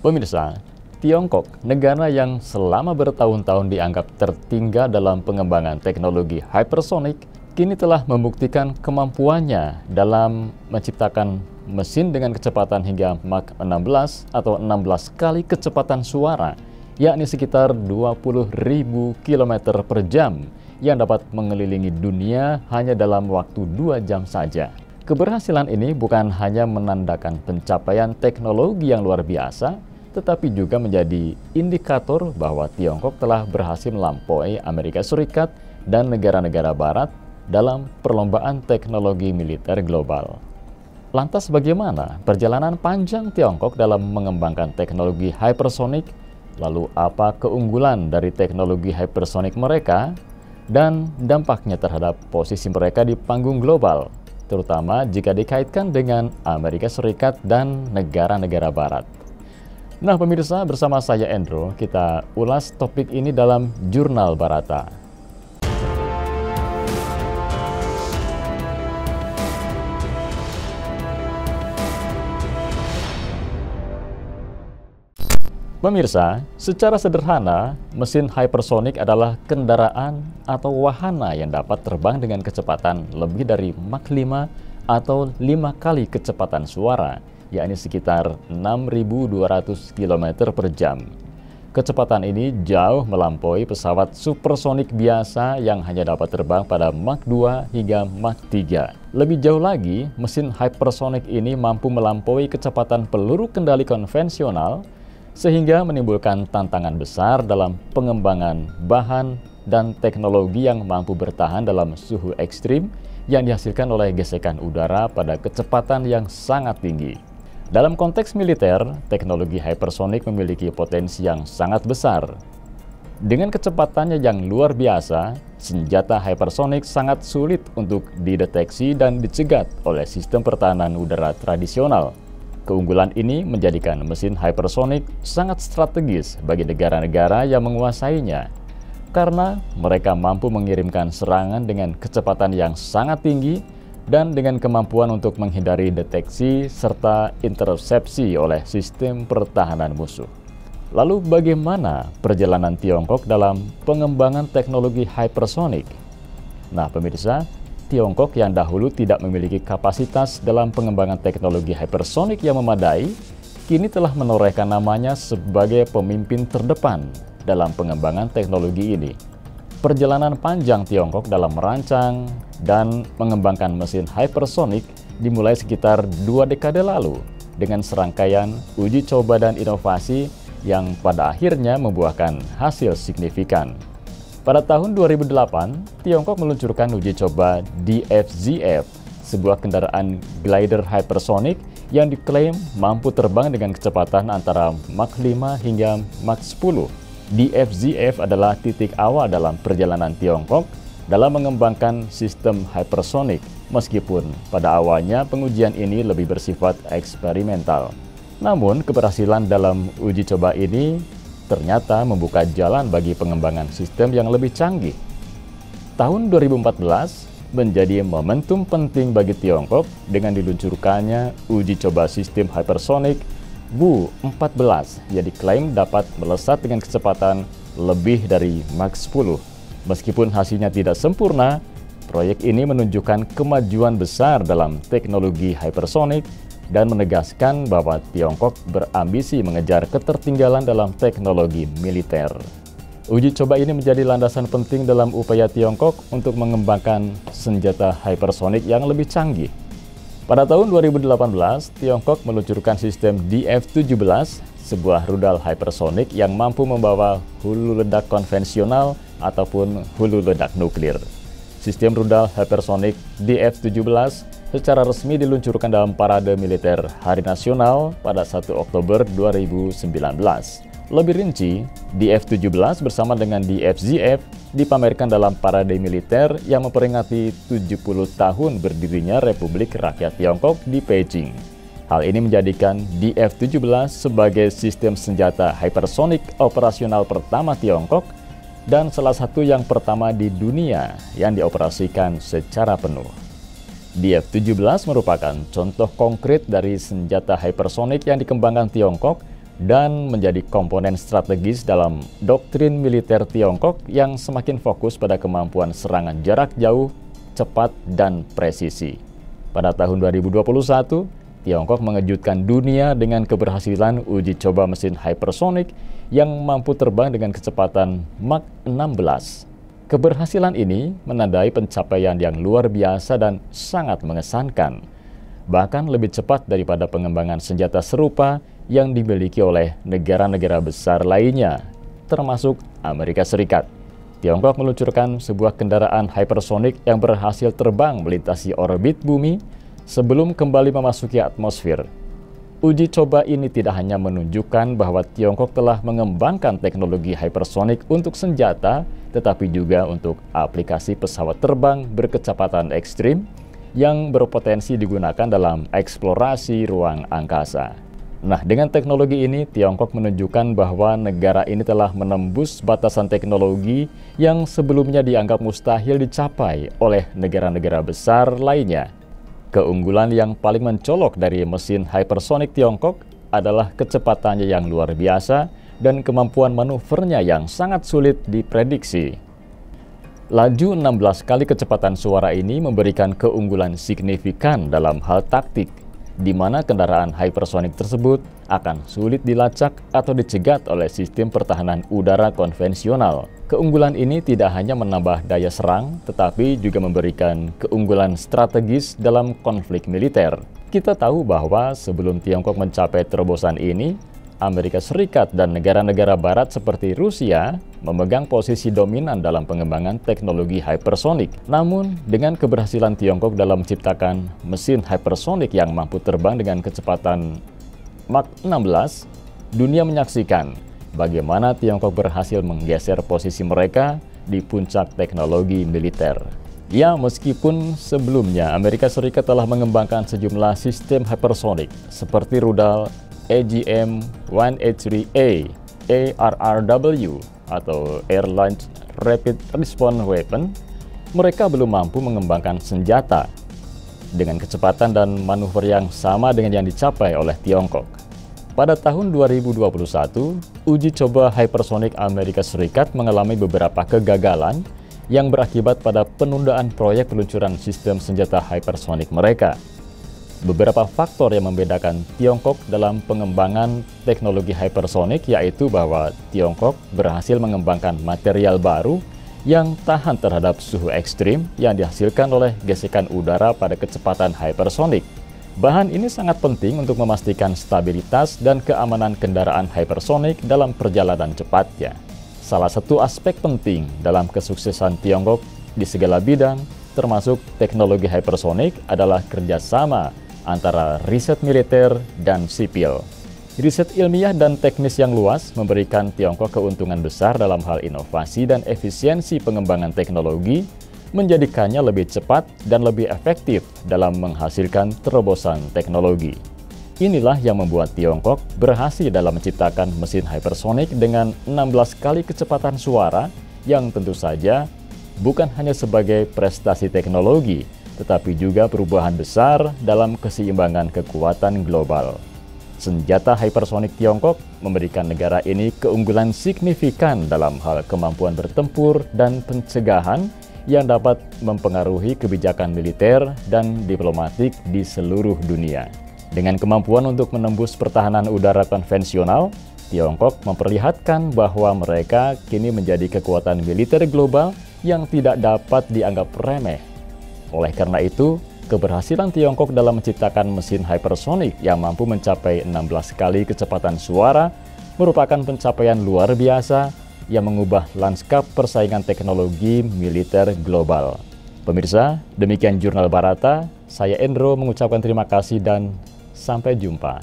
Pemirsa, Tiongkok, negara yang selama bertahun-tahun dianggap tertinggal dalam pengembangan teknologi hypersonic, kini telah membuktikan kemampuannya dalam menciptakan mesin dengan kecepatan hingga Mach 16 atau 16 kali kecepatan suara, yakni sekitar 20.000 km per jam, yang dapat mengelilingi dunia hanya dalam waktu 2 jam saja. Keberhasilan ini bukan hanya menandakan pencapaian teknologi yang luar biasa, tetapi juga menjadi indikator bahwa Tiongkok telah berhasil melampaui Amerika Serikat dan negara-negara Barat dalam perlombaan teknologi militer global. Lantas bagaimana perjalanan panjang Tiongkok dalam mengembangkan teknologi hypersonic? Lalu apa keunggulan dari teknologi hypersonic mereka? Dan dampaknya terhadap posisi mereka di panggung global, terutama jika dikaitkan dengan Amerika Serikat dan negara-negara Barat. Nah pemirsa, bersama saya Endro, kita ulas topik ini dalam Jurnal Barata. Pemirsa, secara sederhana, mesin hypersonic adalah kendaraan atau wahana yang dapat terbang dengan kecepatan lebih dari Mach 5 atau 5 kali kecepatan suara, yakni sekitar 6.200 km per jam. Kecepatan ini jauh melampaui pesawat supersonik biasa yang hanya dapat terbang pada Mach 2 hingga Mach 3. Lebih jauh lagi, mesin hypersonic ini mampu melampaui kecepatan peluru kendali konvensional, sehingga menimbulkan tantangan besar dalam pengembangan bahan dan teknologi yang mampu bertahan dalam suhu ekstrim yang dihasilkan oleh gesekan udara pada kecepatan yang sangat tinggi. Dalam konteks militer, teknologi hypersonic memiliki potensi yang sangat besar. Dengan kecepatannya yang luar biasa, senjata hypersonic sangat sulit untuk dideteksi dan dicegat oleh sistem pertahanan udara tradisional. Keunggulan ini menjadikan mesin hypersonic sangat strategis bagi negara-negara yang menguasainya, karena mereka mampu mengirimkan serangan dengan kecepatan yang sangat tinggi dan dengan kemampuan untuk menghindari deteksi serta intercepsi oleh sistem pertahanan musuh. Lalu bagaimana perjalanan Tiongkok dalam pengembangan teknologi hypersonic? Nah pemirsa, Tiongkok yang dahulu tidak memiliki kapasitas dalam pengembangan teknologi hypersonic yang memadai, kini telah menorehkan namanya sebagai pemimpin terdepan dalam pengembangan teknologi ini. Perjalanan panjang Tiongkok dalam merancang dan mengembangkan mesin hypersonic dimulai sekitar 2 dekade lalu dengan serangkaian uji coba dan inovasi yang pada akhirnya membuahkan hasil signifikan. Pada tahun 2008, Tiongkok meluncurkan uji coba DFZF, sebuah kendaraan glider hypersonic yang diklaim mampu terbang dengan kecepatan antara Mach 5 hingga Mach 10. DFZF adalah titik awal dalam perjalanan Tiongkok dalam mengembangkan sistem hypersonic, meskipun pada awalnya pengujian ini lebih bersifat eksperimental. Namun, keberhasilan dalam uji coba ini ternyata membuka jalan bagi pengembangan sistem yang lebih canggih. Tahun 2014 menjadi momentum penting bagi Tiongkok dengan diluncurkannya uji coba sistem hypersonic WU-14 yang diklaim dapat melesat dengan kecepatan lebih dari Mach 10. Meskipun hasilnya tidak sempurna, proyek ini menunjukkan kemajuan besar dalam teknologi hypersonic dan menegaskan bahwa Tiongkok berambisi mengejar ketertinggalan dalam teknologi militer. Uji coba ini menjadi landasan penting dalam upaya Tiongkok untuk mengembangkan senjata hypersonic yang lebih canggih. Pada tahun 2018, Tiongkok meluncurkan sistem DF-17, sebuah rudal hypersonic yang mampu membawa hulu ledak konvensional ataupun hulu ledak nuklir. Sistem rudal hypersonic DF-17 secara resmi diluncurkan dalam parade militer Hari Nasional pada 1 Oktober 2019. Lebih rinci, DF-17 bersama dengan DFZF dipamerkan dalam parade militer yang memperingati 70 tahun berdirinya Republik Rakyat Tiongkok di Beijing. Hal ini menjadikan DF-17 sebagai sistem senjata hypersonic operasional pertama Tiongkok dan salah satu yang pertama di dunia yang dioperasikan secara penuh. DF-17 merupakan contoh konkret dari senjata hypersonic yang dikembangkan Tiongkok dan menjadi komponen strategis dalam doktrin militer Tiongkok yang semakin fokus pada kemampuan serangan jarak jauh, cepat, dan presisi. Pada tahun 2021, Tiongkok mengejutkan dunia dengan keberhasilan uji coba mesin hypersonic yang mampu terbang dengan kecepatan Mach 16. Keberhasilan ini menandai pencapaian yang luar biasa dan sangat mengesankan, bahkan lebih cepat daripada pengembangan senjata serupa yang dimiliki oleh negara-negara besar lainnya, termasuk Amerika Serikat. Tiongkok meluncurkan sebuah kendaraan hypersonic yang berhasil terbang melintasi orbit bumi sebelum kembali memasuki atmosfer. Uji coba ini tidak hanya menunjukkan bahwa Tiongkok telah mengembangkan teknologi hypersonic untuk senjata, tetapi juga untuk aplikasi pesawat terbang berkecepatan ekstrim yang berpotensi digunakan dalam eksplorasi ruang angkasa. Nah, dengan teknologi ini, Tiongkok menunjukkan bahwa negara ini telah menembus batasan teknologi yang sebelumnya dianggap mustahil dicapai oleh negara-negara besar lainnya. Keunggulan yang paling mencolok dari mesin hypersonic Tiongkok adalah kecepatannya yang luar biasa dan kemampuan manuvernya yang sangat sulit diprediksi. Laju 16 kali kecepatan suara ini memberikan keunggulan signifikan dalam hal taktik, di mana kendaraan hypersonic tersebut akan sulit dilacak atau dicegat oleh sistem pertahanan udara konvensional. Keunggulan ini tidak hanya menambah daya serang, tetapi juga memberikan keunggulan strategis dalam konflik militer. Kita tahu bahwa sebelum Tiongkok mencapai terobosan ini, Amerika Serikat dan negara-negara barat seperti Rusia memegang posisi dominan dalam pengembangan teknologi hypersonic. Namun, dengan keberhasilan Tiongkok dalam menciptakan mesin hypersonic yang mampu terbang dengan kecepatan Mach 16, dunia menyaksikan bagaimana Tiongkok berhasil menggeser posisi mereka di puncak teknologi militer. Ya, meskipun sebelumnya Amerika Serikat telah mengembangkan sejumlah sistem hypersonic seperti rudal AGM-183A, ARRW, atau Air Launched Rapid Response Weapon, mereka belum mampu mengembangkan senjata dengan kecepatan dan manuver yang sama dengan yang dicapai oleh Tiongkok. Pada tahun 2021, uji coba hypersonic Amerika Serikat mengalami beberapa kegagalan yang berakibat pada penundaan proyek peluncuran sistem senjata hypersonic mereka. Beberapa faktor yang membedakan Tiongkok dalam pengembangan teknologi hypersonic yaitu bahwa Tiongkok berhasil mengembangkan material baru yang tahan terhadap suhu ekstrim yang dihasilkan oleh gesekan udara pada kecepatan hypersonic. Bahan ini sangat penting untuk memastikan stabilitas dan keamanan kendaraan hypersonic dalam perjalanan cepatnya. Salah satu aspek penting dalam kesuksesan Tiongkok di segala bidang, termasuk teknologi hypersonic, adalah kerjasama antara riset militer dan sipil. Riset ilmiah dan teknis yang luas memberikan Tiongkok keuntungan besar dalam hal inovasi dan efisiensi pengembangan teknologi, menjadikannya lebih cepat dan lebih efektif dalam menghasilkan terobosan teknologi. Inilah yang membuat Tiongkok berhasil dalam menciptakan mesin hypersonic dengan 16 kali kecepatan suara yang tentu saja bukan hanya sebagai prestasi teknologi, tetapi juga perubahan besar dalam keseimbangan kekuatan global. Senjata hypersonic Tiongkok memberikan negara ini keunggulan signifikan dalam hal kemampuan bertempur dan pencegahan yang dapat mempengaruhi kebijakan militer dan diplomatik di seluruh dunia. Dengan kemampuan untuk menembus pertahanan udara konvensional, Tiongkok memperlihatkan bahwa mereka kini menjadi kekuatan militer global yang tidak dapat dianggap remeh. Oleh karena itu, keberhasilan Tiongkok dalam menciptakan mesin hypersonic yang mampu mencapai 16 kali kecepatan suara merupakan pencapaian luar biasa yang mengubah lanskap persaingan teknologi militer global. Pemirsa, demikian Jurnal Barata. Saya Endro mengucapkan terima kasih dan sampai jumpa.